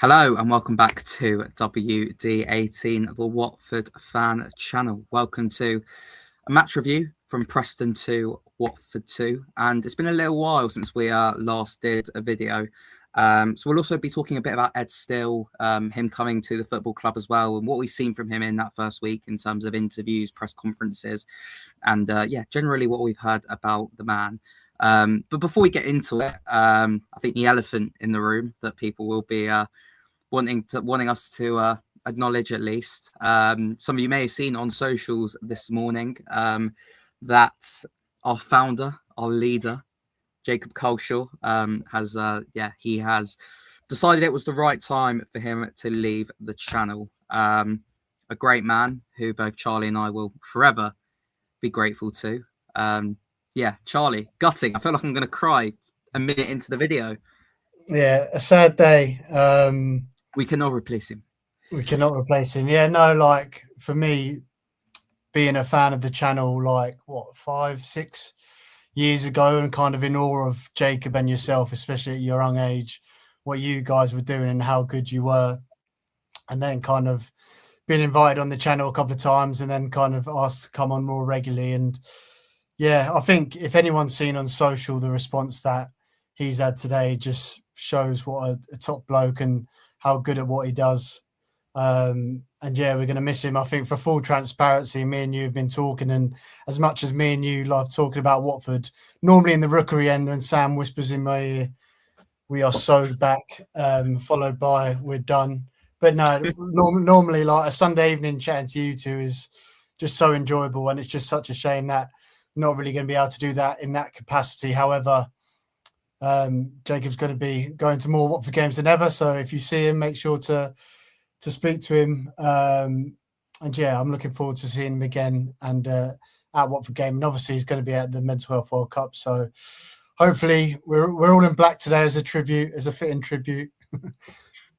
Hello and welcome back to WD18, the Watford fan channel. Welcome to a match review from Preston to Watford 2. And it's been a little while since we last did a video. So we'll also be talking a bit about Ed Still, him coming to the football club as well, and what we've seen from him in that first week in terms of interviews, press conferences, and generally what we've heard about the man. But before we get into it, I think the elephant in the room that people will be wanting us to acknowledge at least. Some of you may have seen on socials this morning that our founder, our leader, Jacob Culshaw, he has decided it was the right time for him to leave the channel. A great man who both Charlie and I will forever be grateful to. Charlie, gutting. I feel like I'm going to cry a minute into the video. Yeah, a sad day. We cannot replace him. We cannot replace him. Yeah, no, like for me, being a fan of the channel, like 5-6 years ago, and kind of in awe of Jacob and yourself, especially at your young age, what you guys were doing and how good you were. And then kind of being invited on the channel a couple of times and then kind of asked to come on more regularly. And yeah, I think if anyone's seen on social the response that he's had today, just shows what a top bloke and how good at what he does. And yeah, we're going to miss him. I think for full transparency, me and you have been talking, and as much as me and you love talking about Watford, normally in the rookery end when Sam whispers in my ear, we are so back, followed by we're done. But no, normally like a Sunday evening chatting to you two is just so enjoyable, and it's just such a shame that we're not really going to be able to do that in that capacity. However, Jacob's going to be going to more Watford games than ever, so if you see him, make sure to speak to him. And yeah, I'm looking forward to seeing him again and at Watford game. And obviously, he's going to be at the Mental Health World Cup, so hopefully, we're all in black today as a tribute, as a fitting tribute.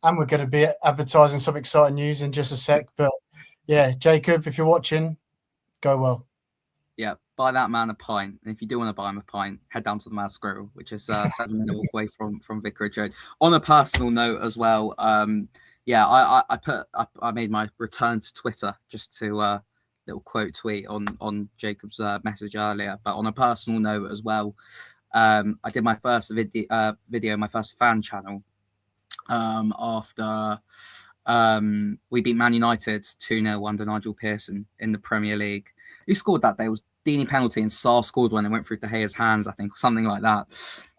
And we're going to be advertising some exciting news in just a sec. But yeah, Jacob, if you're watching, go well. Yeah, buy that man a pint. And if you do want to buy him a pint, head down to the Mad Squirrel, which is 7 minutes walk away from Vicarage Road. On a personal note as well, I made my return to Twitter just to little quote tweet on Jacob's message earlier. But on a personal note as well, I did my first video, my first fan channel after we beat Man United 2-0 under Nigel Pearson in the Premier League. Who scored that day? It was Deeney penalty, and Sarr scored one and went through De Gea's hands, I think, something like that.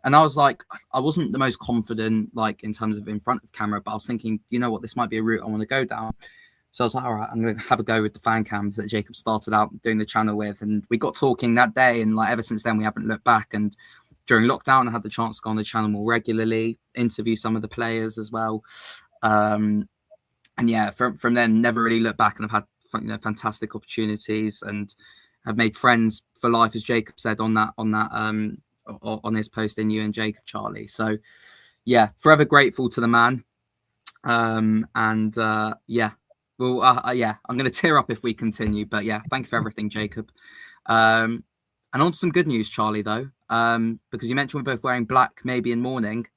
And I was like, I wasn't the most confident, like in terms of in front of camera, but I was thinking, you know what, this might be a route I want to go down. So I was like, all right, I'm going to have a go with the fan cams that Jacob started out doing the channel with. And we got talking that day, and like ever since then, we haven't looked back. And during lockdown, I had the chance to go on the channel more regularly, interview some of the players as well. And yeah, from then, never really looked back, and I've had fantastic opportunities and have made friends for life, as Jacob said on his post in You and Jacob, Charlie. So yeah, forever grateful to the man. I'm going to tear up if we continue, but yeah, thank you for everything, Jacob. And on to some good news, Charlie, though, because you mentioned we're both wearing black, maybe in mourning,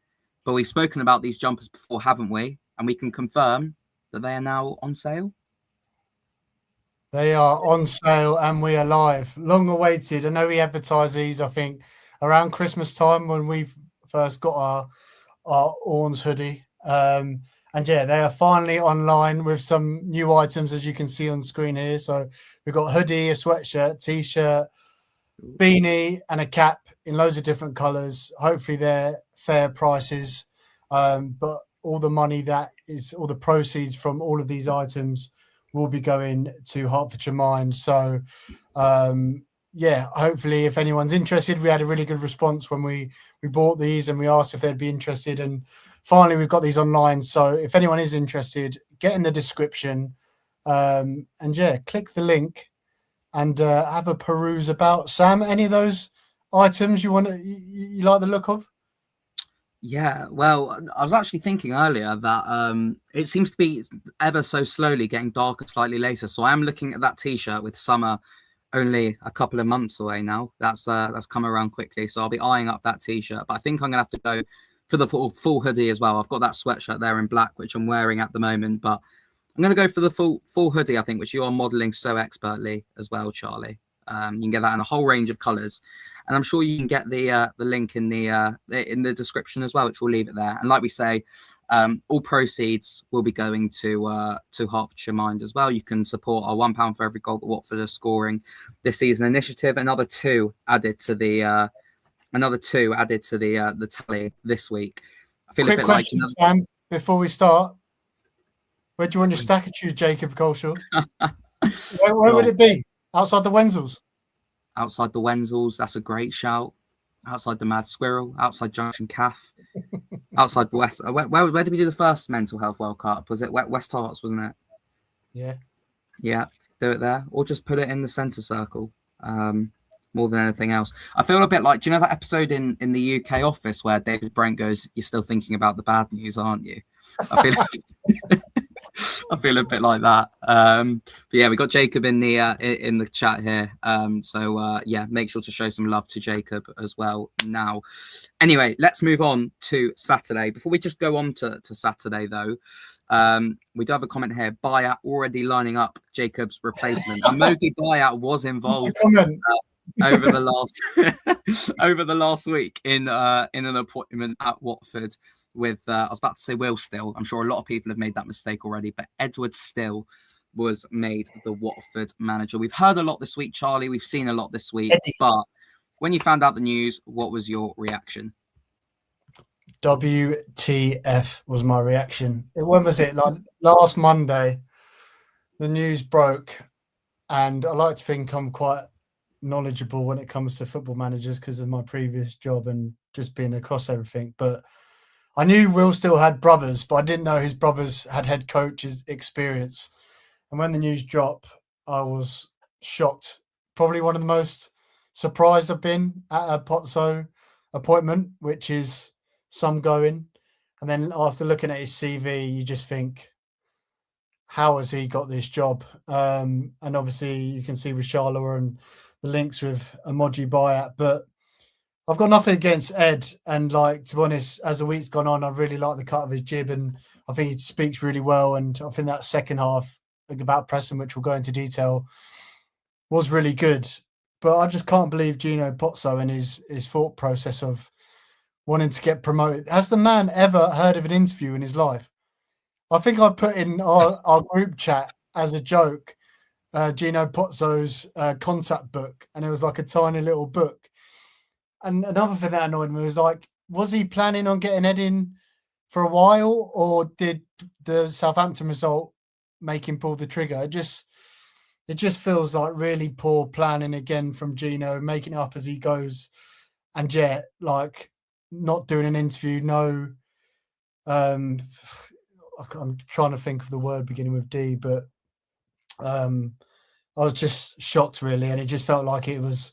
but we've spoken about these jumpers before, haven't we? And we can confirm that they are now on sale. They are on sale and we are live. Long awaited. I know we advertised these, I think, around Christmas time when we first got our Orns hoodie. And yeah, they are finally online with some new items, as you can see on screen here. So we've got hoodie, a sweatshirt, t-shirt, beanie, and a cap in loads of different colours. Hopefully they're fair prices. But all the proceeds from all of these items will be going to Hertfordshire Mines. So, hopefully if anyone's interested, we had a really good response when we bought these and we asked if they'd be interested. And finally, we've got these online. So if anyone is interested, get in the description click the link and have a peruse about. Sam, any of those items you like the look of? Yeah, well, I was actually thinking earlier that it seems to be ever so slowly getting darker slightly later. So I am looking at that T-shirt with summer only a couple of months away now. That's come around quickly. So I'll be eyeing up that T-shirt. But I think I'm going to have to go for the full hoodie as well. I've got that sweatshirt there in black, which I'm wearing at the moment, but I'm going to go for the full hoodie, I think, which you are modeling so expertly as well, Charlie. You can get that in a whole range of colors, and I'm sure you can get the link in the description as well, which we'll leave it there. And like we say, all proceeds will be going to Hertfordshire Mind as well. You can support our £1 for every goal that Watford are scoring this season initiative. Another two added to the tally this week. I feel Quick a bit question, like Sam, before we start. Where do you want your statue, Jacob Coleshaw? Where would it be? Outside the Wenzels? Outside the Wenzels, that's a great shout. Outside the Mad Squirrel, outside Junction Calf, outside the West. Where did we do the first Mental Health World Cup? Was it West Hearts, wasn't it? Yeah. Yeah, do it there. Or just put it in the centre circle. More than anything else. I feel a bit like, do you know that episode in the UK Office where David Brent goes, "You're still thinking about the bad news, aren't you?" I feel a bit like that. But yeah, we got Jacob in the chat here. So yeah, make sure to show some love to Jacob as well now. Anyway, let's move on to Saturday. Before we just go on to Saturday, though, we do have a comment here. Bayat already lining up Jacob's replacement. And Mogi Bayat was involved over the last week in an appointment at Watford with I was about to say Will Still. I'm sure a lot of people have made that mistake already, but Edward Still was made the Watford manager. We've heard a lot this week, Charlie. We've seen a lot this week. But when you found out the news, what was your reaction? WTF was my reaction. When was it? Like last Monday, the news broke, and I like to think I'm quite knowledgeable when it comes to football managers because of my previous job and just being across everything. But I knew Will Still had brothers, but I didn't know his brothers had head coach's experience. And when the news dropped, I was shocked. Probably one of the most surprised I've been at a Pozzo appointment, which is some going. And then after looking at his CV, you just think, how has he got this job? And obviously you can see with Charlotte and the links with Emoji Bayat, but I've got nothing against Ed, and like, to be honest, as the week's gone on, I really like the cut of his jib, and I think he speaks really well. And I think that second half about Preston, which we'll go into detail, was really good. But I just can't believe Gino Pozzo and his thought process of wanting to get promoted. Has the man ever heard of an interview in his life? I think I put in our group chat as a joke, Gino Pozzo's contact book, and it was like a tiny little book. And another thing that annoyed me was like, was he planning on getting Ed in for a while, or did the Southampton result make him pull the trigger? It just feels like really poor planning again from Gino, making it up as he goes, and yet like not doing an interview. No, I'm trying to think of the word beginning with D, but I was just shocked really, and it just felt like it was.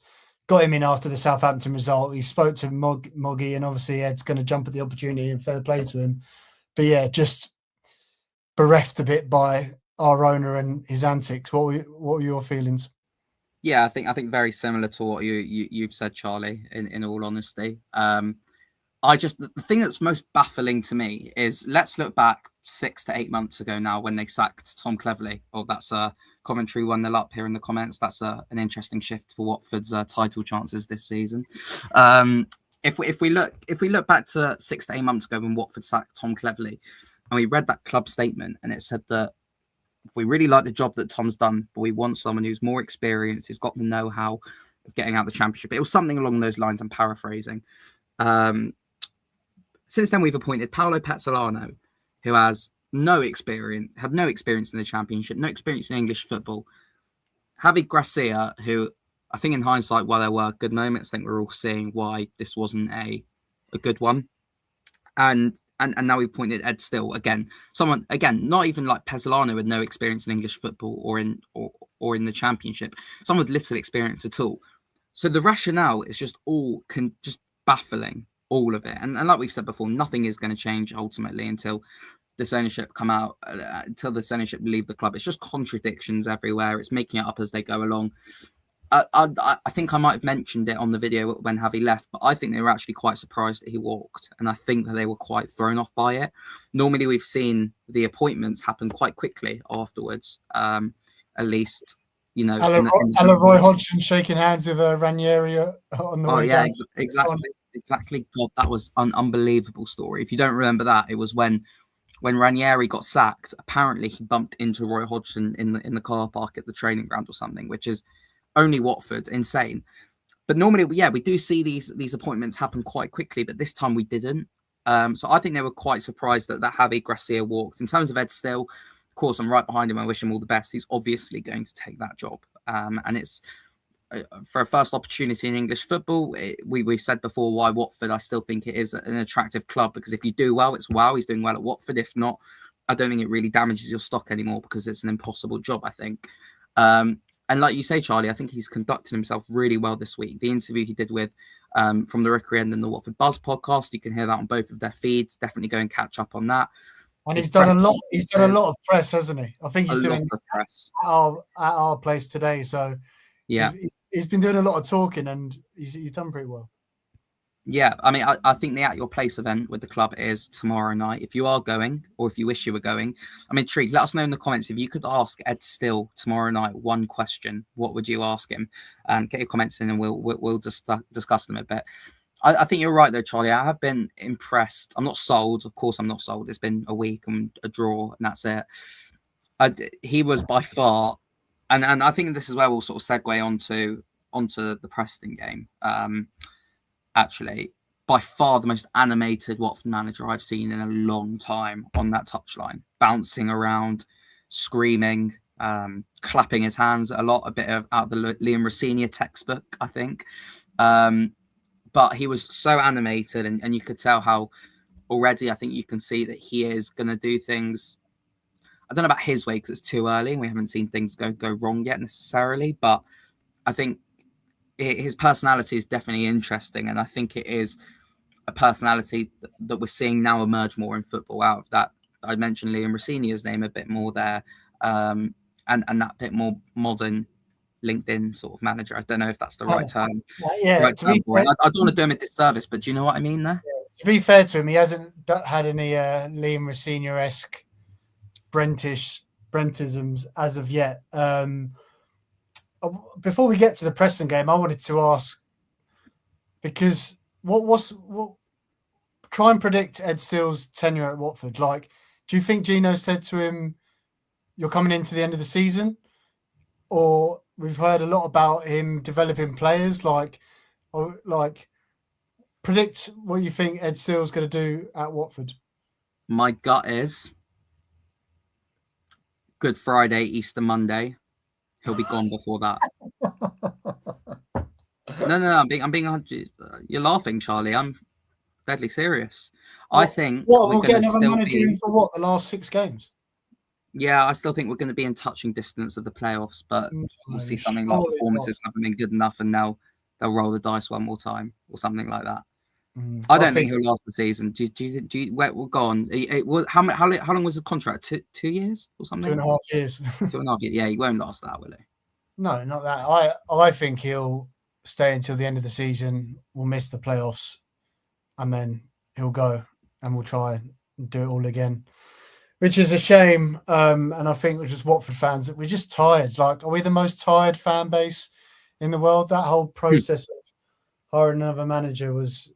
Got him in after the Southampton result. He spoke to Moggy, and obviously Ed's going to jump at the opportunity, and fair play to him. But yeah, just bereft a bit by our owner and his antics. What were your feelings? Yeah, I think very similar to what you've said, Charlie. In all honesty, the thing that's most baffling to me is, let's look back 6 to 8 months ago now when they sacked Tom Cleverley. Oh, that's Coventry 1-0 up here in the comments. That's an interesting shift for Watford's title chances this season. If we look back to 6 to 8 months ago when Watford sacked Tom Cleverley, and we read that club statement, and it said that we really like the job that Tom's done, but we want someone who's more experienced, who's got the know-how of getting out the Championship. It was something along those lines. I'm paraphrasing. Since then, we've appointed Paolo Pezzolano, who has had no experience in the Championship, no experience in English football. Javi Gracia, who I think in hindsight, while there were good moments, I think we're all seeing why this wasn't a good one. And now we've appointed Ed Still, someone not even like Pezzolano with no experience in English football or in the Championship, someone with little experience at all. So the rationale is just baffling, all of it. And like we've said before, nothing is going to change ultimately until this ownership until this ownership leave the club. It's just contradictions everywhere. It's making it up as they go along. I think I might have mentioned it on the video when Javi left, but I think they were actually quite surprised that he walked, and I think that they were quite thrown off by it. Normally, we've seen the appointments happen quite quickly afterwards. At least, you know, Roy Hodgson shaking hands with Ranieri on the way down. Exactly. God, that was an unbelievable story. If you don't remember that, it was when Ranieri got sacked. Apparently, he bumped into Roy Hodgson in the car park at the training ground or something, which is only Watford, insane. But normally, we do see these appointments happen quite quickly, but this time we didn't. So I think they were quite surprised that Javi Gracia walked. In terms of Ed Still, of course, I'm right behind him. I wish him all the best. He's obviously going to take that job, and it's for a first opportunity in English football. We've said before why Watford. I still think it is an attractive club because if you do well, it's wow. He's doing well at Watford. If not, I don't think it really damages your stock anymore because it's an impossible job, I think. And like you say, Charlie, I think he's conducted himself really well this week. The interview he did with from the Rookery End and the Watford Buzz podcast, you can hear that on both of their feeds. Definitely go and catch up on that. And he's done a lot. He's done a lot of press, hasn't he? I think he's doing press at our place today. So yeah, he's been doing a lot of talking, and he's done pretty well. Yeah, I mean, I think the At Your Place event with the club is tomorrow night. If you are going, or if you wish you were going, I'm intrigued. Let us know in the comments if you could ask Ed Still tomorrow night one question. What would you ask him? Get your comments in, and we'll just discuss them a bit. I think you're right though, Charlie. I have been impressed. I'm not sold. Of course, I'm not sold. It's been a week and a draw, and that's it. He was by far, and I think this is where we'll sort of segue onto the Preston game. Actually, by far the most animated Watford manager I've seen in a long time on that touchline, bouncing around, screaming, clapping his hands a lot, a bit out of the Liam Rossini textbook, I think. But he was so animated, and you could tell how already I think you can see that he is going to do things. I don't know about his way because it's too early and we haven't seen things go wrong yet necessarily, but I think his personality is definitely interesting, and I think it is a personality that we're seeing now emerge more in football. Out of that, I mentioned Liam Rossini's name a bit more there, and that bit more modern LinkedIn sort of manager. I don't know if that's the right term. Yeah, right term for him. I don't want to do him a disservice, but do you know what I mean there? Yeah. To be fair to him, he hasn't had any Liam Rossini-esque Brentisms as of yet. Before we get to the Preston game, I wanted to ask, because try and predict Ed Still's tenure at Watford. Like, do you think Gino said to him, "You're coming into the end of the season," or we've heard a lot about him developing players? Like predict what you think Ed Still's going to do at Watford. My gut is Good Friday, Easter Monday. He'll be gone before that. No. I'm being. You're laughing, Charlie. I'm deadly serious. I think we'll get another manager in for what, the last 6 games. Yeah, I still think we're going to be in touching distance of the playoffs, but we'll see something like performances haven't been good enough, and they'll roll the dice one more time or something like that. I don't think he'll last the season. Do you we'll go on. How long was the contract? 2 years or something? 2.5 years. 2.5 years. Yeah, he won't last that, will he? No, not that. I think he'll stay until the end of the season. We'll miss the playoffs, and then he'll go, and we'll try and do it all again, which is a shame. And I think we're just Watford fans that we're just tired. Like, are we the most tired fan base in the world? That whole process of hiring another manager was.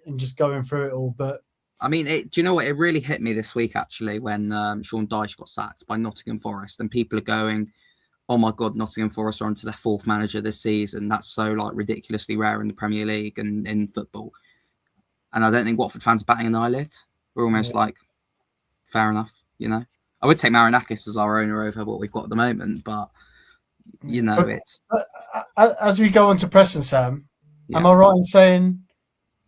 And just going through it all. But I mean, do you know what? It really hit me this week, actually, when Sean Dyche got sacked by Nottingham Forest, and people are going, "Oh my God, Nottingham Forest are onto their 4th manager this season. That's so ridiculously rare in the Premier League and in football." And I don't think Watford fans are batting an eyelid. We're almost fair enough, you know. I would take Marinakis as our owner over what we've got at the moment, but it's as we go on to Preston, Sam. Yeah. Am I right in saying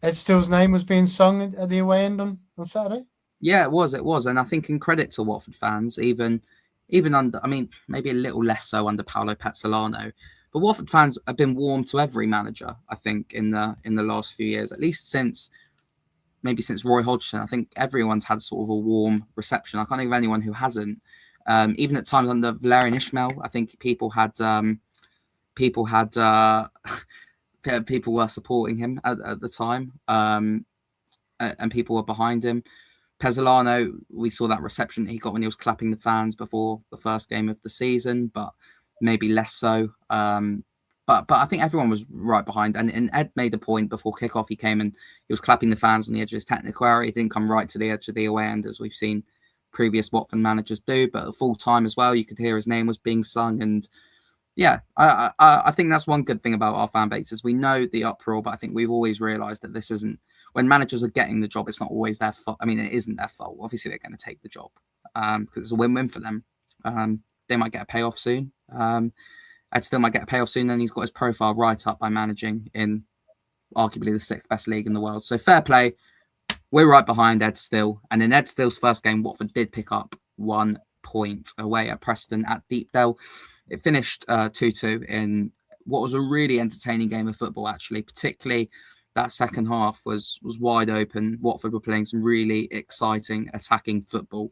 Ed Still's name was being sung at the away end on Saturday? Yeah, it was. And I think in credit to Watford fans, even under, I mean, maybe a little less so under Paolo Pezzolano, but Watford fans have been warm to every manager, I think, in the last few years, at least since Roy Hodgson. I think everyone's had sort of a warm reception. I can't think of anyone who hasn't. Even at times under Valérien Ismaël, I think people had people had people were supporting him at the time, and people were behind him. Pezzolano, we saw that reception he got when he was clapping the fans before the first game of the season, but maybe less so. But I think everyone was right behind. And Ed made a point before kickoff. He came and he was clapping the fans on the edge of his technical area. He didn't come right to the edge of the away end, as we've seen previous Watford managers do. But at full time as well, you could hear his name was being sung. And yeah, I think that's one good thing about our fan base is we know the uproar, but I think we've always realised that this isn't, when managers are getting the job, it's not always their fault. I mean, it isn't their fault. Obviously, they're going to take the job because it's a win-win for them. They might get a payoff soon. Ed still might get a payoff soon, and he's got his profile right up by managing in arguably the sixth best league in the world. So fair play. We're right behind Ed Still. And in Ed Still's first game, Watford did pick up 1 point away at Preston at Deepdale. It finished 2-2 in what was a really entertaining game of football, actually. Particularly that second half was wide open. Watford were playing some really exciting attacking football.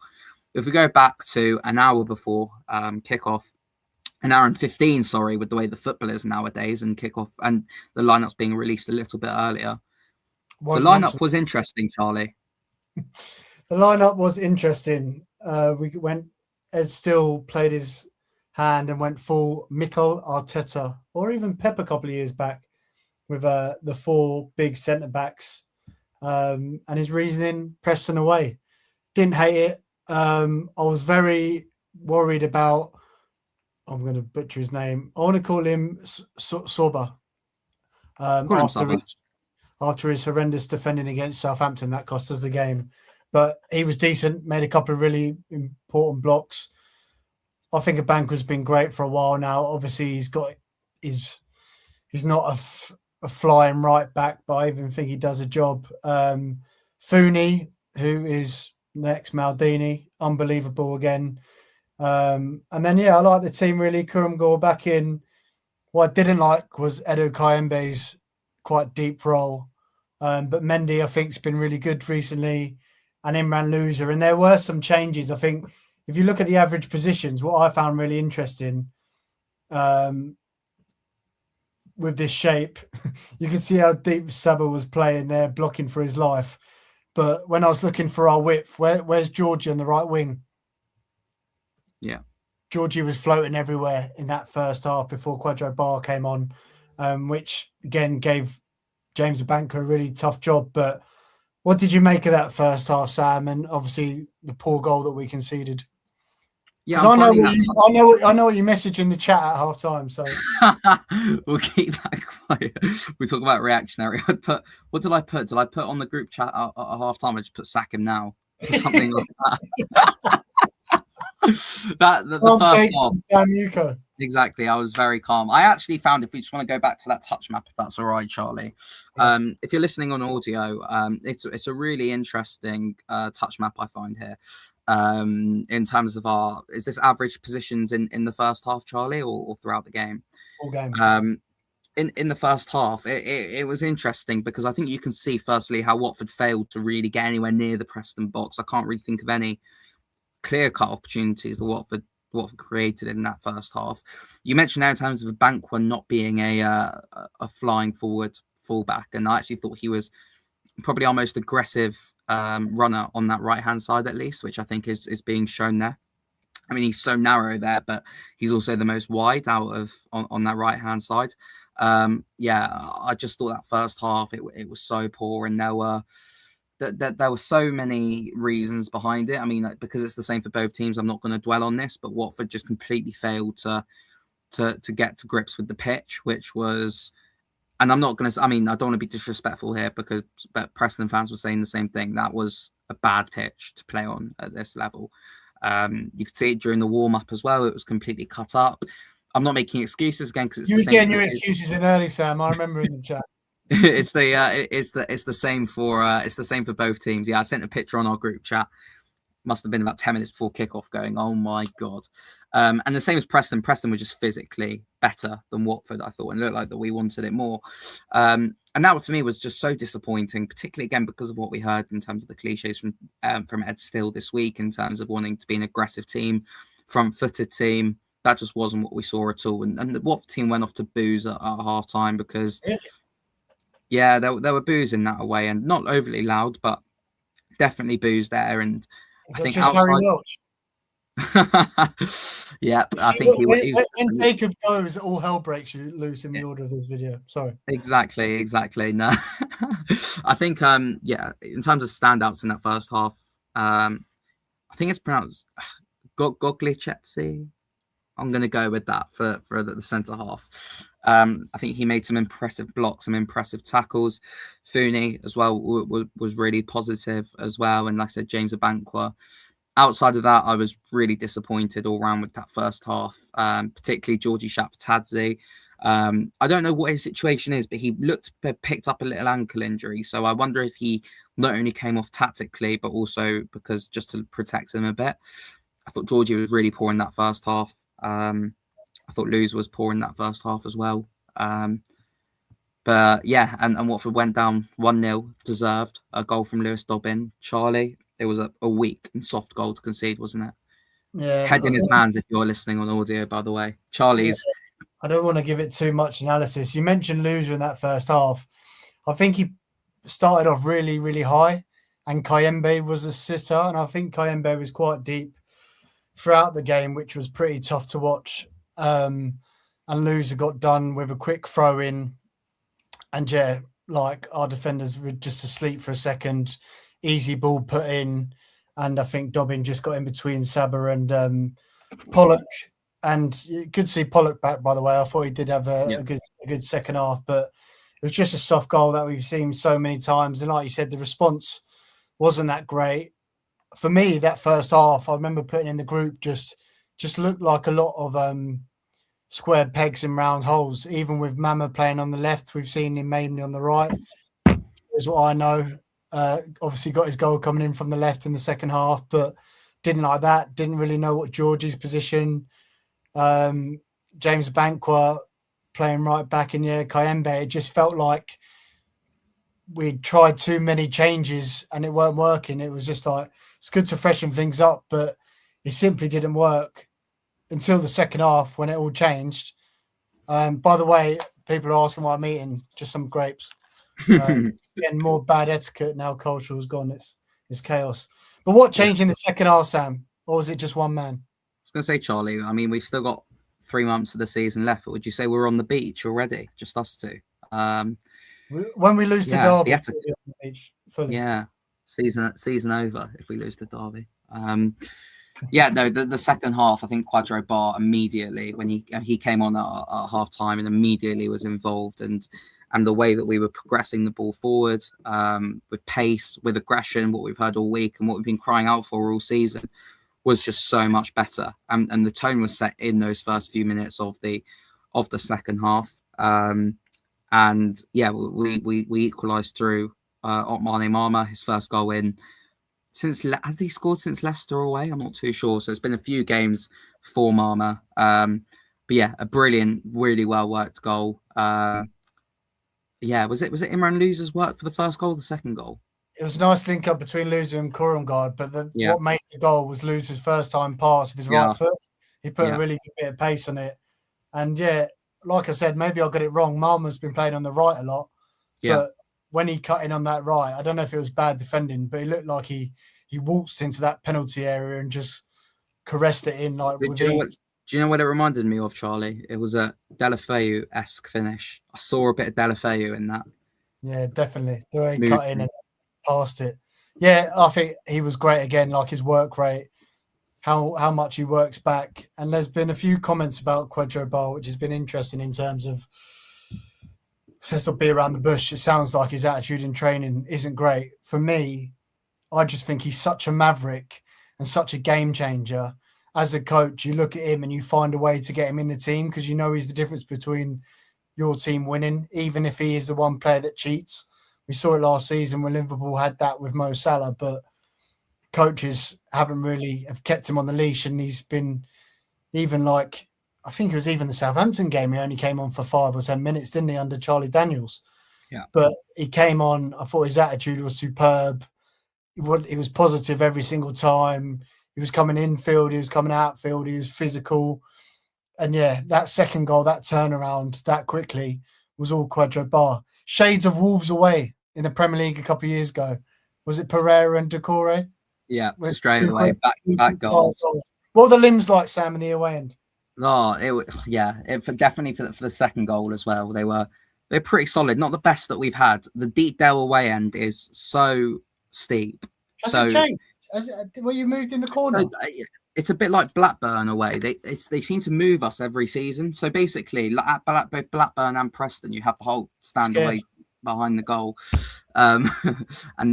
If we go back to an hour before kickoff, an hour and 15, with the way the football is nowadays, and kickoff and the lineup's being released a little bit earlier. The lineup was interesting, Charlie. The lineup was interesting. Ed Still played his hand and went full Mikel Arteta, or even Pep a couple of years back, with the 4 big centre backs. And his reasoning, Preston away. Didn't hate it. I was very worried about, I'm going to butcher his name. I want to call him Sorba. After his horrendous defending against Southampton, that cost us the game. But he was decent, made a couple of really important blocks. I think Abankwah's been great for a while now. Obviously, he's not a flying right back, but I even think he does a job. Fooney, who is next Maldini, unbelievable again. And then, I like the team really. Kurumgor back in. What I didn't like was Edo Kayembe's quite deep role. But Mendy, I think, has been really good recently. And Imran Loser. And there were some changes. I think if you look at the average positions, what I found really interesting with this shape, you can see how deep Saba was playing there, blocking for his life. But when I was looking for our width, where's Georgie on the right wing? Yeah. Georgie was floating everywhere in that first half before Quadro Bar came on, which again gave James Abankwah a really tough job. But what did you make of that first half, Sam? And obviously the poor goal that we conceded. Yeah, I know what you message in the chat at half time. So we'll keep that quiet. We talk about reactionary. What did I put? Did I put on the group chat at half time? I just put sack him now or something like that. The first half. Exactly. I was very calm. I actually found, if we just want to go back to that touch map, if that's all right, Charlie. Yeah. If you're listening on audio, it's a really interesting touch map I find here. In terms of is this average positions in the first half, Charlie, or throughout the game? All game. In the first half, it was interesting because I think you can see firstly how Watford failed to really get anywhere near the Preston box. I can't really think of any clear-cut opportunities that Watford created in that first half. You mentioned now in terms of Abankwah not being a flying forward fullback, and I actually thought he was probably our most aggressive runner on that right-hand side, at least, which I think is being shown there. I mean, he's so narrow there, but he's also the most wide out of on that right-hand side. I just thought that first half it was so poor, and there were so many reasons behind it. I mean, because it's the same for both teams, I'm not going to dwell on this, but Watford just completely failed to get to grips with the pitch, which was. And I'm not going to, I don't want to be disrespectful here but Preston fans were saying the same thing. That was a bad pitch to play on at this level. You could see it during the warm-up as well. It was completely cut up. I'm not making excuses again because it's the same. You were getting your excuses in early, Sam. I remember in the chat. It's the same for both teams. Yeah, I sent a picture on our group chat. Must have been about 10 minutes before kickoff going, oh my God. And the same as Preston. Preston were just physically better than Watford, I thought, and looked like that we wanted it more. And that for me was just so disappointing, particularly again because of what we heard in terms of the cliches from Ed Still this week in terms of wanting to be an aggressive team, front-footed team. that just wasn't what we saw at all. And the Watford team went off to boos at half time because, yeah, there were boos in that away, and not overly loud, but definitely boos there. And I think just Harry outside, Welch? yeah, I See, think when Jacob goes, all hell breaks loose in the order of this video. Sorry. Exactly. No, I think yeah, in terms of standouts in that first half, I think it's pronounced Goglichetsi. I'm going to go with that for the centre half. I think he made some impressive blocks, some impressive tackles. Fooney as well was really positive as well. And like I said, James Abankwah. Outside of that, I was really disappointed all round with that first half, particularly Georgie Shaptadze. I don't know what his situation is, but he looked to have picked up a little ankle injury. So I wonder if he not only came off tactically, but also because just to protect him a bit. I thought Georgie was really poor in that first half. I thought Luz was poor in that first half as well. But yeah, and Watford went down 1-0, deserved a goal from Lewis Dobbin. Charlie, it was a weak and soft goal to concede, wasn't it? Yeah. Head in his hands if you're listening on audio, by the way. Charlie's. Yeah, I don't want to give it too much analysis. You mentioned Loser in that first half. I think he started off really, really high, and Kayembe was a sitter, and I think Kayembe was quite deep throughout the game, which was pretty tough to watch. And Loser got done with a quick throw in, and yeah, like our defenders were just asleep for a second. Easy ball put in, and I think Dobbin just got in between Saba and Pollock. And you could see Pollock back, by the way. I thought he did have a good second half, but it was just a soft goal that we've seen so many times. And like you said, the response wasn't that great. For me, that first half, I remember putting in the group just looked like a lot of square pegs in round holes. Even with Mama playing on the left, we've seen him mainly on the right. Is what I know. Obviously got his goal coming in from the left in the second half, but didn't like that. Didn't really know what Georgie's position. James Abankwah playing right back in the Kayembe. It just felt like we'd tried too many changes and it weren't working. It was just like, it's good to freshen things up, but it simply didn't work until the second half when it all changed. By the way, people are asking why I'm eating just some grapes. Getting more bad etiquette now. Cultural has gone. It's chaos. But what changed in the second half, Sam? Or was it just one man? I was going to say, Charlie, I mean, we've still got 3 months of the season left. But would you say we're on the beach already? Just us two? When we lose to Derby, we'll be on the beach fully. Yeah, season over if we lose to Derby. Yeah, no, the second half, I think Quadro Bar immediately, when he came on at half time and immediately was involved, and the way that we were progressing the ball forward with pace, with aggression, what we've heard all week and what we've been crying out for all season was just so much better. And the tone was set in those first few minutes of the second half. And yeah, we equalised through Otmane Mama, his first goal in. Has he scored since Leicester away? I'm not too sure. So it's been a few games for Mama. But yeah, a brilliant, really well worked goal. Yeah, was it Imran Luzer's work for the first goal or the second goal? It was a nice link up between Luzer and Korengard, but what made the goal was Luzer's first time pass with his right foot. He put a really good bit of pace on it. And yeah, like I said, maybe I got it wrong. Mama's been playing on the right a lot. Yeah. But when he cut in on that right, I don't know if it was bad defending, but it looked like he waltzed into that penalty area and just caressed it in like with ease. Do you know what it reminded me of, Charlie? It was a Deulofeu-esque finish. I saw a bit of Deulofeu in that. Yeah, definitely. The way he cut in and passed it. Yeah, I think he was great again, like his work rate, how much he works back. And there's been a few comments about Quadro Bar, which has been interesting in terms of, let's not be around the bush. It sounds like his attitude in training isn't great. For me, I just think he's such a maverick and such a game changer. As a coach, you look at him and you find a way to get him in the team because you know he's the difference between your team winning, even if he is the one player that cheats. We saw it last season when Liverpool had that with Mo Salah, but coaches have kept him on the leash, and he's been even like, I think it was even the Southampton game, he only came on for 5 or 10 minutes, didn't he, under Charlie Daniels? Yeah. But he came on, I thought his attitude was superb. He was positive every single time. He was coming infield, he was coming outfield, he was physical. And yeah, that second goal, that turnaround that quickly was all Quadro Bar. Shades of Wolves away in the Premier League a couple of years ago. Was it Pereira and Decore? Yeah, With straight away, back goals. What were the limbs like, Sam, in the away end? Oh, definitely for the second goal as well. They're pretty solid. Not the best that we've had. The Deepdale away end is so steep. Has it changed? Were you moved in the corner? It's a bit like Blackburn away. They seem to move us every season. So basically, at both Blackburn and Preston, you have the whole stand away behind the goal, and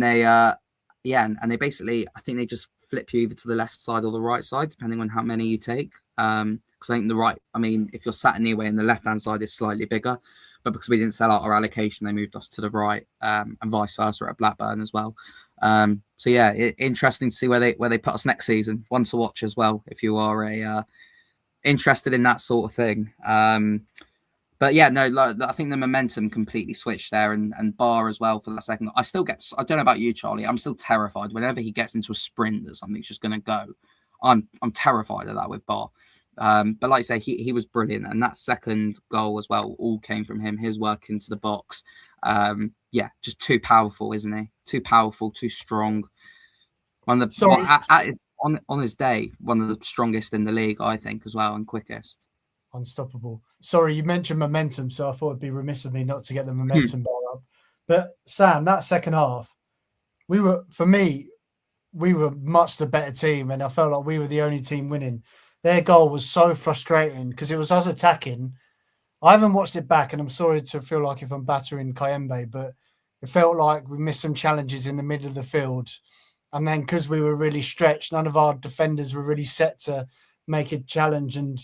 they and they basically, I think they just flip you either to the left side or the right side, depending on how many you take. Because I think if you're sat in the away and the left hand side is slightly bigger, but because we didn't sell out our allocation, they moved us to the right, and vice versa at Blackburn as well. So yeah, interesting to see where they put us next season. One to watch as well if you are interested in that sort of thing. But yeah, no, I think the momentum completely switched there, and Bar as well for that second. I don't know about you, Charlie. I'm still terrified whenever he gets into a sprint that something's just going to go. I'm terrified of that with Bar. But like I say, he was brilliant, and that second goal as well all came from him. His work into the box. Just too powerful, isn't he? Too powerful, too strong. On his day, one of the strongest in the league, I think, as well, and quickest. Unstoppable. Sorry, you mentioned momentum, so I thought it'd be remiss of me not to get the momentum bar up. But Sam, that second half, we were much the better team, and I felt like we were the only team winning. Their goal was so frustrating because it was us attacking. I haven't watched it back, and I'm sorry to feel like if I'm battering Kayembe, but it felt like we missed some challenges in the middle of the field. And then because we were really stretched, none of our defenders were really set to make a challenge. And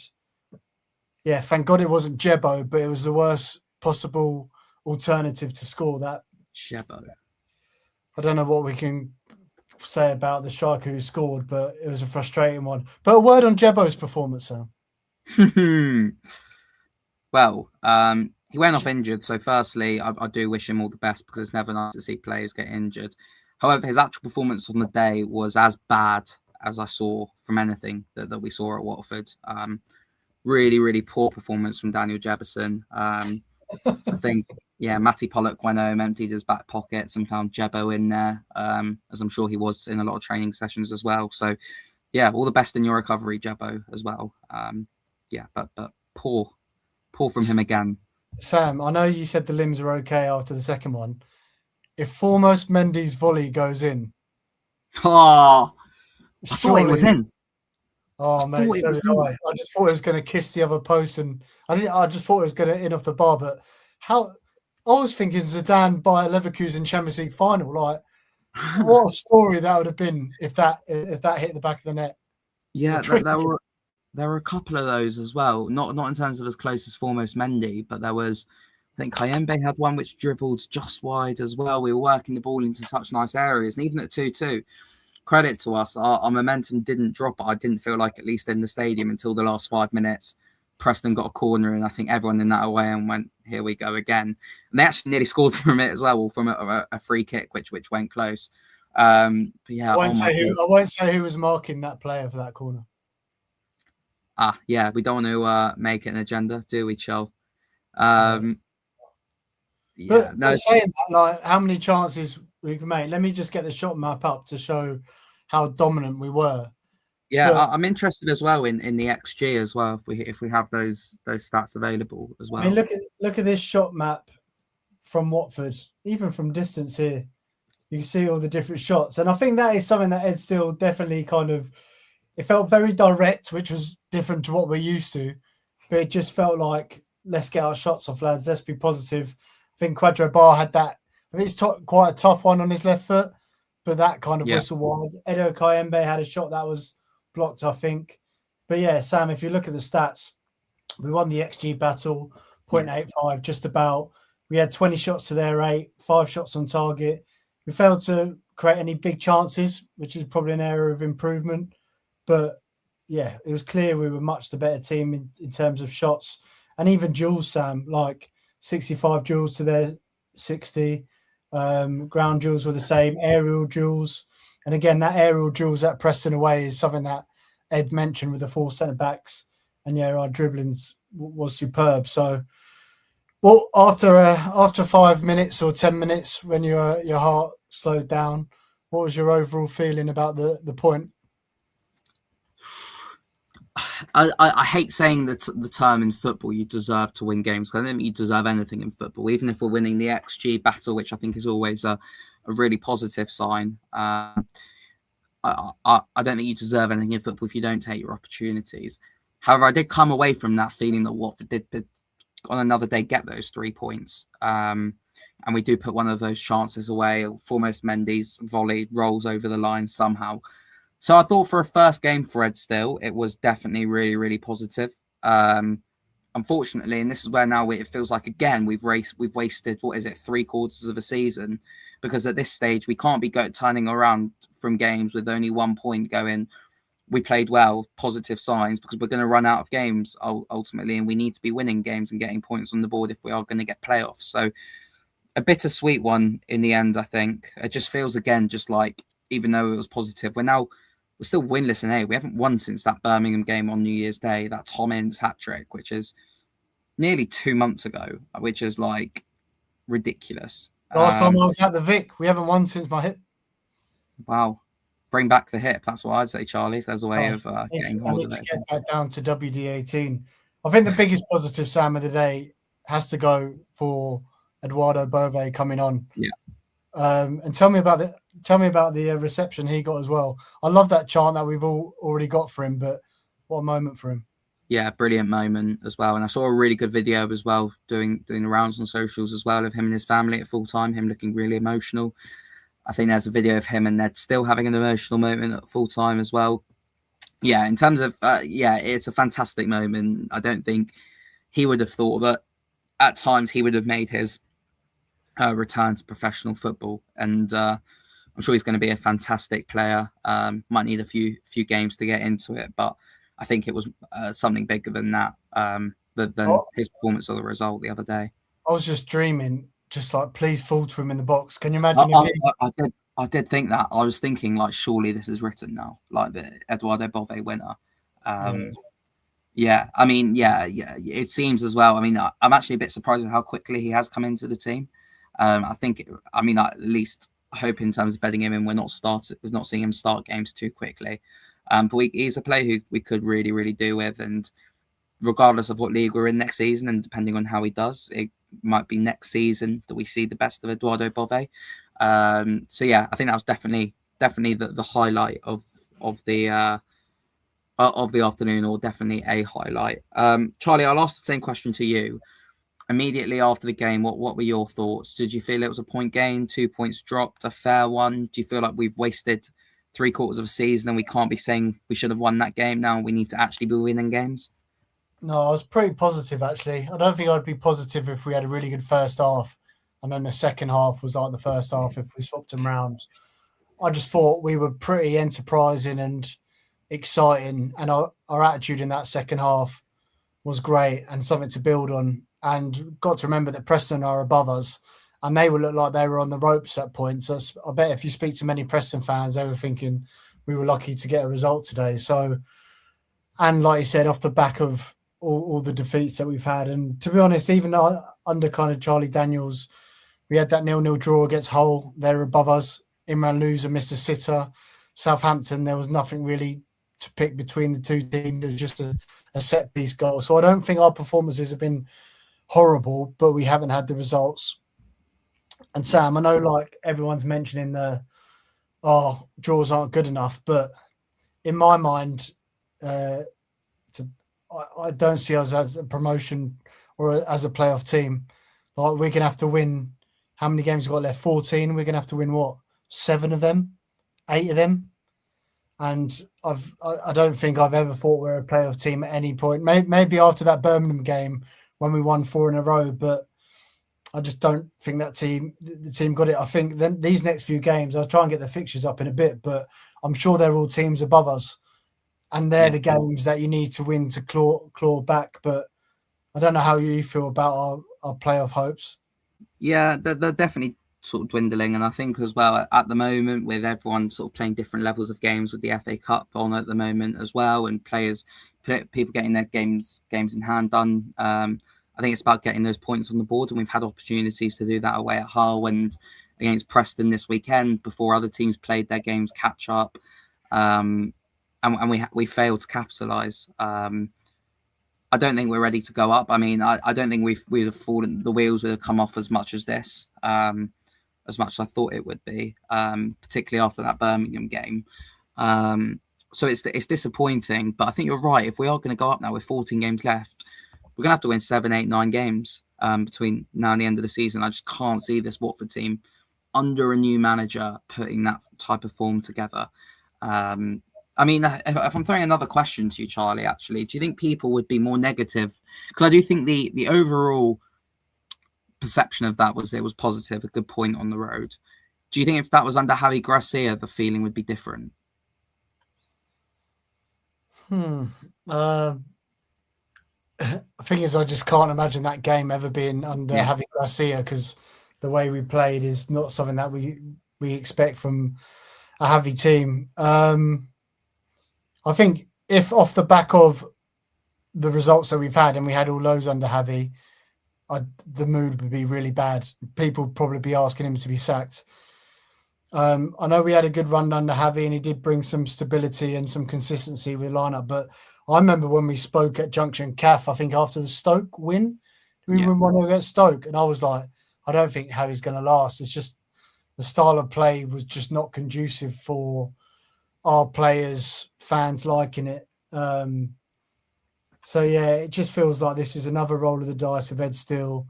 yeah, thank God it wasn't Jebo, but it was the worst possible alternative to score that. Jebo. I don't know what we can say about the striker who scored, but it was a frustrating one. But a word on Jebo's performance, Sam. Well, he went off injured. So firstly, I do wish him all the best because it's never nice to see players get injured. However, his actual performance on the day was as bad as I saw from anything that we saw at Watford. Really, really poor performance from Daniel Jefferson. I think, Matty Pollock went home, emptied his back pockets and found Jebo in there, as I'm sure he was in a lot of training sessions as well. So, yeah, all the best in your recovery, Jebo, as well. But poor from him again. Sam, I know you said the limbs were okay after the second one. If foremost Mendy's volley goes in, I thought it was in. Oh mate, so did I. I just thought it was going to kiss the other post, and I just thought it was going to in off the bar. But I was thinking Zidane by a Leverkusen Champions League final. Like, what a story that would have been if that hit the back of the net. Yeah, there were a couple of those as well. Not in terms of as close as foremost Mendy, but there was. I think Kayembe had one which dribbled just wide as well. We were working the ball into such nice areas, and even at 2-2. Credit to us, our momentum didn't drop. I didn't feel like, at least in the stadium, until the last 5 minutes, Preston got a corner, and I think everyone in that away and went, here we go again. And they actually nearly scored from it as well, from a free kick, which went close. But yeah, I won't say who was marking that player for that corner. We don't want to make it an agenda, do we, Chol? But saying that, like, how many chances we can make? Let me just get the shot map up to show how dominant we were. Yeah, I'm interested as well in the XG as well, if we have those stats available as well. I mean, look at this shot map from Watford, even from distance here. You can see all the different shots, and I think that is something that Ed Steele definitely it felt very direct, which was different to what we're used to, but it just felt like, let's get our shots off, lads. Let's be positive. I think Quadro Bar had that. I mean, it's quite a tough one on his left foot, but that kind of whistle wide. Edo Kayembe had a shot that was blocked, I think. But yeah, Sam, if you look at the stats, we won the XG battle, 0.85, just about. We had 20 shots to their 8, 5 shots on target. We failed to create any big chances, which is probably an area of improvement. But yeah, it was clear we were much the better team in terms of shots. And even duels, Sam, like 65 duels to their 60. Ground duels were the same, aerial duels. And again, that aerial duels at Preston away is something that Ed mentioned with the 4 centre-backs. and yeah, our dribblings was superb. So, well, after 5 minutes or 10 minutes, when your heart slowed down, what was your overall feeling about the point? I hate saying the term in football, you deserve to win games, because I don't think you deserve anything in football, even if we're winning the XG battle, which I think is always a really positive sign. I don't think you deserve anything in football if you don't take your opportunities. However, I did come away from that feeling that Watford did on another day get those 3 points. And we do put one of those chances away. Foremost Mendy's volley rolls over the line somehow. So I thought for a first game for Ed Still, it was definitely really, really positive. Unfortunately, and this is where now it feels like, again, we've wasted, what is it, 3/4 of a season, because at this stage we can't be turning around from games with only 1 point going, we played well, positive signs, because we're going to run out of games ultimately, and we need to be winning games and getting points on the board if we are going to get playoffs. So a bittersweet one in the end, I think. It just feels, again, just like, even though it was positive, we're still winless in A. We haven't won since that Birmingham game on New Year's Day, that Tom Ince hat-trick, which is nearly 2 months ago, which is like ridiculous. Last time I was at the Vic, we haven't won since my hip. Wow. Bring back the hip. That's what I'd say, Charlie, if there's a way of getting hold of it. Get back down to WD18. I think the biggest positive, Sam, of the day has to go for Eduardo Bove coming on. Yeah. And tell me about the reception he got as well. I love that chant that we've already got for him, but what a moment for him. Yeah, brilliant moment as well. And I saw a really good video as well, doing the rounds on socials as well, of him and his family at full time, him looking really emotional. I think there's a video of him and Ned still having an emotional moment at full time as well. Yeah, in terms of, it's a fantastic moment. I don't think he would have thought that at times he would have made his return to professional football. And I'm sure he's going to be a fantastic player. Might need a few games to get into it, but I think it was something bigger than that, than his performance or the result the other day. I was just dreaming, just like, please fall to him in the box. Can you imagine? I did think that. I was thinking, like, surely this is written now, like the Eduardo Bove winner. Yeah, I mean, yeah, it seems as well. I mean, I'm actually a bit surprised at how quickly he has come into the team. I think, at least hope in terms of betting him in, we're not seeing him start games too quickly. But he's a player who we could really, really do with. And regardless of what league we're in next season, and depending on how he does, it might be next season that we see the best of Eduardo Bove. So yeah, I think that was definitely the highlight of the afternoon, or definitely a highlight. Charlie, I'll ask the same question to you. Immediately after the game, what were your thoughts? Did you feel it was a point gain, 2 points dropped, a fair one? Do you feel like we've wasted 3/4 of a season and we can't be saying we should have won that game now? We need to actually be winning games. No, I was pretty positive, actually. I don't think I'd be positive if we had a really good first half and then the second half was like the first half if we swapped them round. I just thought we were pretty enterprising and exciting, and our attitude in that second half was great and something to build on. And got to remember that Preston are above us, and they would look like they were on the ropes at points. So I bet if you speak to many Preston fans, they were thinking we were lucky to get a result today. So, and like you said, off the back of all the defeats that we've had, and to be honest, even under kind of Charlie Daniels, we had that 0-0 draw against Hull. They're above us. Imran Lose and Mr. Sitter. Southampton, there was nothing really to pick between the two teams. It was just a set-piece goal. So I don't think our performances have been horrible, but we haven't had the results. And Sam, I know like everyone's mentioning draws aren't good enough, but in my mind, I don't see us as a promotion or as a playoff team. Like, we're gonna have to win. How many games we've got left? 14. We're gonna have to win 7 of them, 8 of them. And I don't think I've ever thought we're a playoff team at any point. Maybe after that Birmingham game when we won 4 in a row, but I just don't think the team got it. I think then these next few games, I'll try and get the fixtures up in a bit, but I'm sure they're all teams above us, and they're the games that you need to win to claw back. But I don't know how you feel about our playoff hopes. Yeah, they're definitely sort of dwindling, and I think as well at the moment, with everyone sort of playing different levels of games, with the FA Cup on at the moment as well, and players people getting their games in hand done. I think it's about getting those points on the board, and we've had opportunities to do that away at Hull and against Preston this weekend before other teams played their games catch up, and we failed to capitalise. I don't think we're ready to go up. I mean, I don't think we'd have fallen. The wheels would have come off as much as this, as much as I thought it would be, particularly after that Birmingham game. So it's disappointing, but I think you're right. If we are going to go up now with 14 games left, we're going to have to win 7, 8, 9 games between now and the end of the season. I just can't see this Watford team under a new manager putting that type of form together. I mean, if I'm throwing another question to you, Charlie, actually, do you think people would be more negative? Because I do think the overall perception of that was it was positive, a good point on the road. Do you think if that was under Javi Gracia, the feeling would be different? The thing is, I just can't imagine that game ever being under Javi Gracia, because the way we played is not something that we expect from a Javi team. I think if off the back of the results that we've had, and we had all those under Javi, the mood would be really bad. People would probably be asking him to be sacked. I know we had a good run under Javi, and he did bring some stability and some consistency with the lineup. But I remember when we spoke at Junction Khaw, I think after the Stoke win, we won 1-0 against Stoke, and I was like, I don't think Javi's going to last. It's just the style of play was just not conducive for our players, fans liking it. So yeah, it just feels like this is another roll of the dice with Ed Still.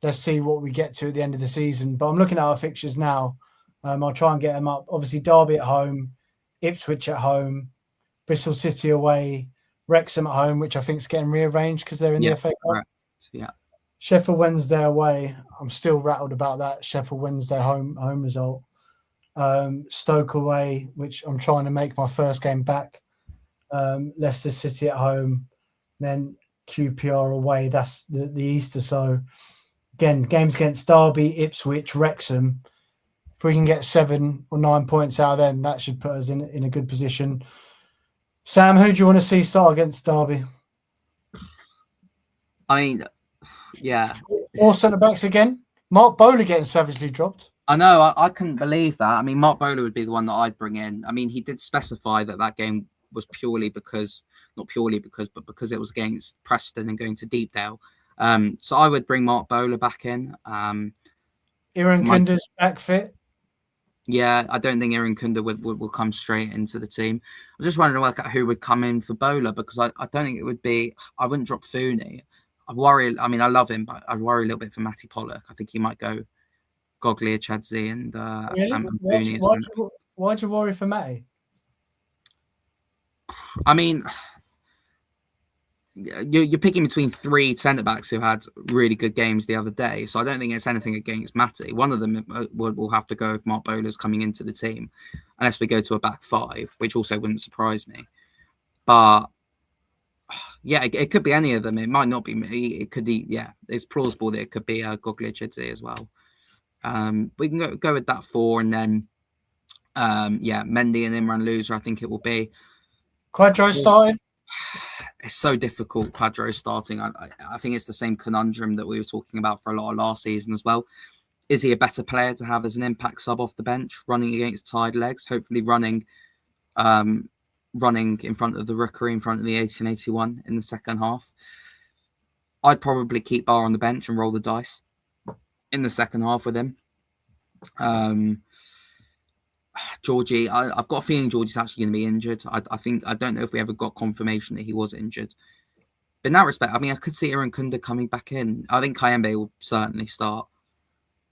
Let's see what we get to at the end of the season. But I'm looking at our fixtures now. I'll try and get them up. Obviously, Derby at home, Ipswich at home, Bristol City away, Wrexham at home, which I think is getting rearranged because they're in the FA Cup. Right. Yeah. Sheffield Wednesday away. I'm still rattled about that Sheffield Wednesday home result. Stoke away, which I'm trying to make my first game back. Leicester City at home, then QPR away. That's the Easter. So again, games against Derby, Ipswich, Wrexham. If we can get 7 or 9 points out of them, that should put us in a good position. Sam, who do you want to see start against Derby? I mean, yeah. All centre backs again. Mark Bowler getting savagely dropped. I know. I couldn't believe that. I mean, Mark Bowler would be the one that I'd bring in. I mean, he did specify that game was not purely because, but because it was against Preston and going to Deepdale. So I would bring Mark Bowler back in. Iran Kunda's back fit. Yeah, I don't think Iran Kunda will come straight into the team. I'm just wondering who would come in for Bowler, because I don't think it would be. I wouldn't drop Fooney. I worry. I mean, I love him, but I'd worry a little bit for Matty Pollock. I think he might go Goglia, Chadzi, and Fooney. Why'd you worry for Matty? I mean, you're picking between 3 centre-backs who had really good games the other day, so I don't think it's anything against Matty. One of them will have to go if Mark Bowler's coming into the team, unless we go to a back 5, which also wouldn't surprise me. But yeah, it could be any of them. It might not be me. It could be, it's plausible that it could be Goglia, Chadzi as well. We can go with that 4, and then Mendy and Imran Loser, I think it will be. Quadro started. It's so difficult, Quadro starting. I think it's the same conundrum that we were talking about for a lot of last season as well. Is he a better player to have as an impact sub off the bench, running against tired legs, hopefully running in front of the Rookery, in front of the 1881 in the second half? I'd probably keep Barr on the bench and roll the dice in the second half with him. Georgie, I've got a feeling Georgie's actually going to be injured. I don't know if we ever got confirmation that he was injured. But in that respect, I mean, I could see Aaron Kunda coming back in. I think Kayembe will certainly start.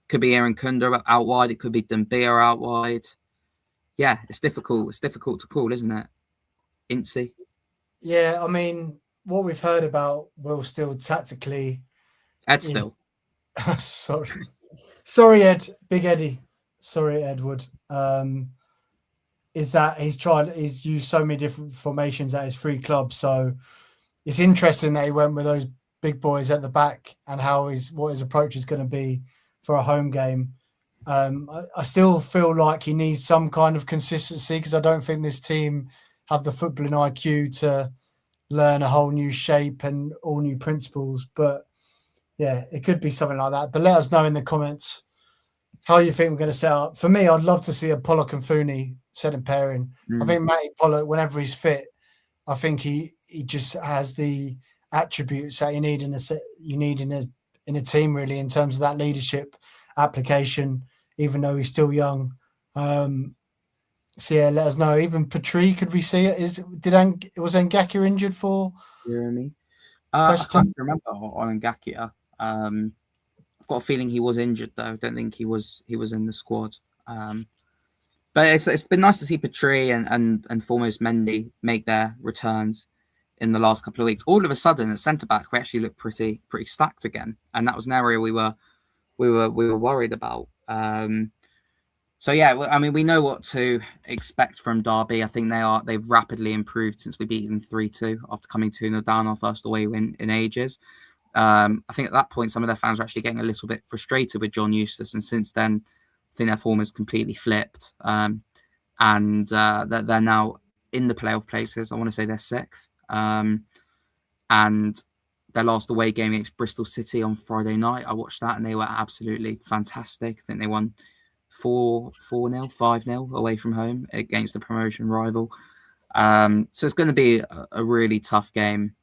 Could be Aaron Kunda out wide. It could be Dembia out wide. Yeah, it's difficult. It's difficult to call, isn't it? Incy. Yeah, I mean, what we've heard about Will Still tactically. Ed Still. Sorry, Ed. Big Eddie. Sorry, Edward. Is that he's used so many different formations at his 3 clubs. So it's interesting that he went with those big boys at the back and what his approach is going to be for a home game. I still feel like he needs some kind of consistency, because I don't think this team have the footballing IQ to learn a whole new shape and all new principles. But yeah, it could be something like that. But let us know in the comments how you think we're going to set up. For me, I'd love to see a Pollock and Fooney setting pairing. I think Matty Pollock, whenever he's fit, I think he just has the attributes that you need in a team, really, in terms of that leadership application, even though he's still young. So yeah, let us know. Even Petrie, could we see it? Was Ngakia injured for Jeremy? Preston? I can't remember on Ngakia. I've got a feeling he was injured though. I don't think he was in the squad. But it's been nice to see Petrie and foremost Mendy make their returns in the last couple of weeks. All of a sudden, at centre back, we actually looked pretty stacked again, and that was an area we were worried about. So yeah, I mean, we know what to expect from Derby. I think they've rapidly improved since we beat them 3-2 after coming 2-0 down, our first away win in ages. I think at that point, some of their fans were actually getting a little bit frustrated with John Eustace, and since then, I think their form has completely flipped, and they're now in the playoff places. I want to say they're sixth, and their last away game against Bristol City on Friday night, I watched that, and they were absolutely fantastic. I think they won 4-0, 5-0 away from home against a promotion rival. So it's going to be a really tough game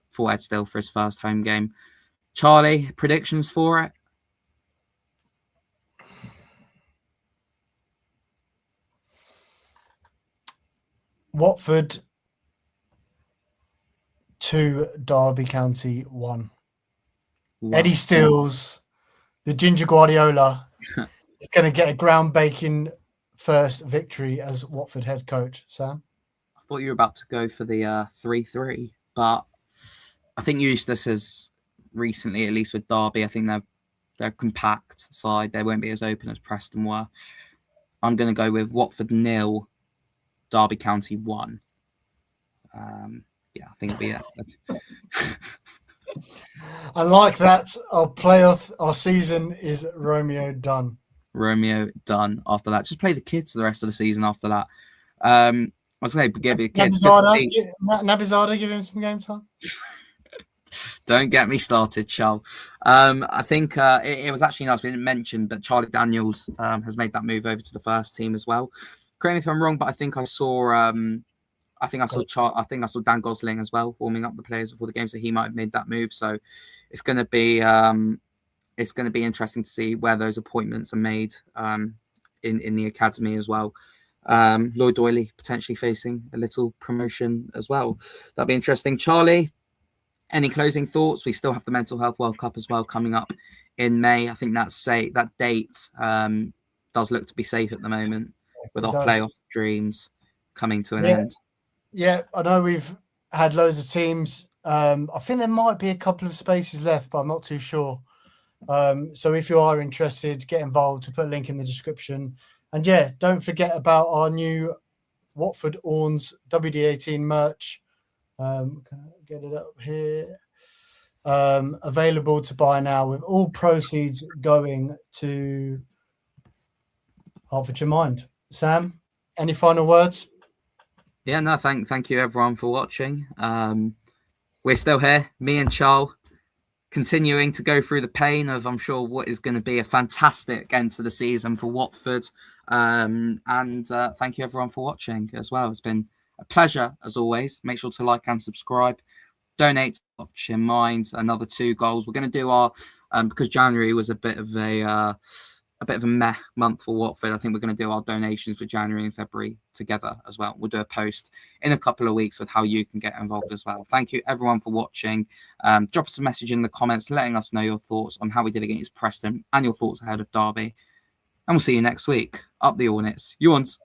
for Ed Still for his first home game. Charlie, predictions for it? Watford 2, Derby County 1. Wow. Eddie Stills, the Ginger Guardiola, is going to get a ground-breaking first victory as Watford head coach. Sam? I thought you were about to go for the 3-3, but I think Eustace has recently, at least with Derby, I think they're a compact side. They won't be as open as Preston were. I'm going to go with Watford 0, Derby County 1. Yeah, I think it'll be that. I like that. Our season is Romeo done. Romeo done after that. Just play the kids for the rest of the season after that. I was going to give the kids. Nabizada, give him some game time. Don't get me started, Charles. I think it was actually nice. We didn't mention, but Charlie Daniels has made that move over to the first team as well. Correct me if I'm wrong, but I think I saw Dan Gosling as well warming up the players before the game, so he might have made that move. So it's going to be interesting to see where those appointments are made in the academy as well. Lloyd Doyley potentially facing a little promotion as well. That'll be interesting. Charlie, any closing thoughts? We still have the Mental Health World Cup as well coming up in May. I think that date does look to be safe at the moment with our playoff dreams coming to an end. Yeah, I know we've had loads of teams. I think there might be a couple of spaces left, but I'm not too sure. So if you are interested, get involved. We'll put a link in the description. And yeah, don't forget about our new Watford Orns WD18 merch. Can I get it up here? Available to buy now, with all proceeds going to Hertfordshire Mind. Sam, any final words? Yeah, no, thank you everyone for watching. We're still here, me and Charles, continuing to go through the pain of, I'm sure, what is going to be a fantastic end to the season for Watford. And thank you everyone for watching as well. It's been a pleasure as always. Make sure to like and subscribe. Donate to Hertfordshire Mind. Another 2 goals. We're going to do our because January was a bit of a meh month for Watford. I think we're going to do our donations for January and February together as well. We'll do a post in a couple of weeks with how you can get involved as well. Thank you everyone for watching. Drop us a message in the comments letting us know your thoughts on how we did against Preston and your thoughts ahead of Derby. And we'll see you next week. Up the Hornets. You want.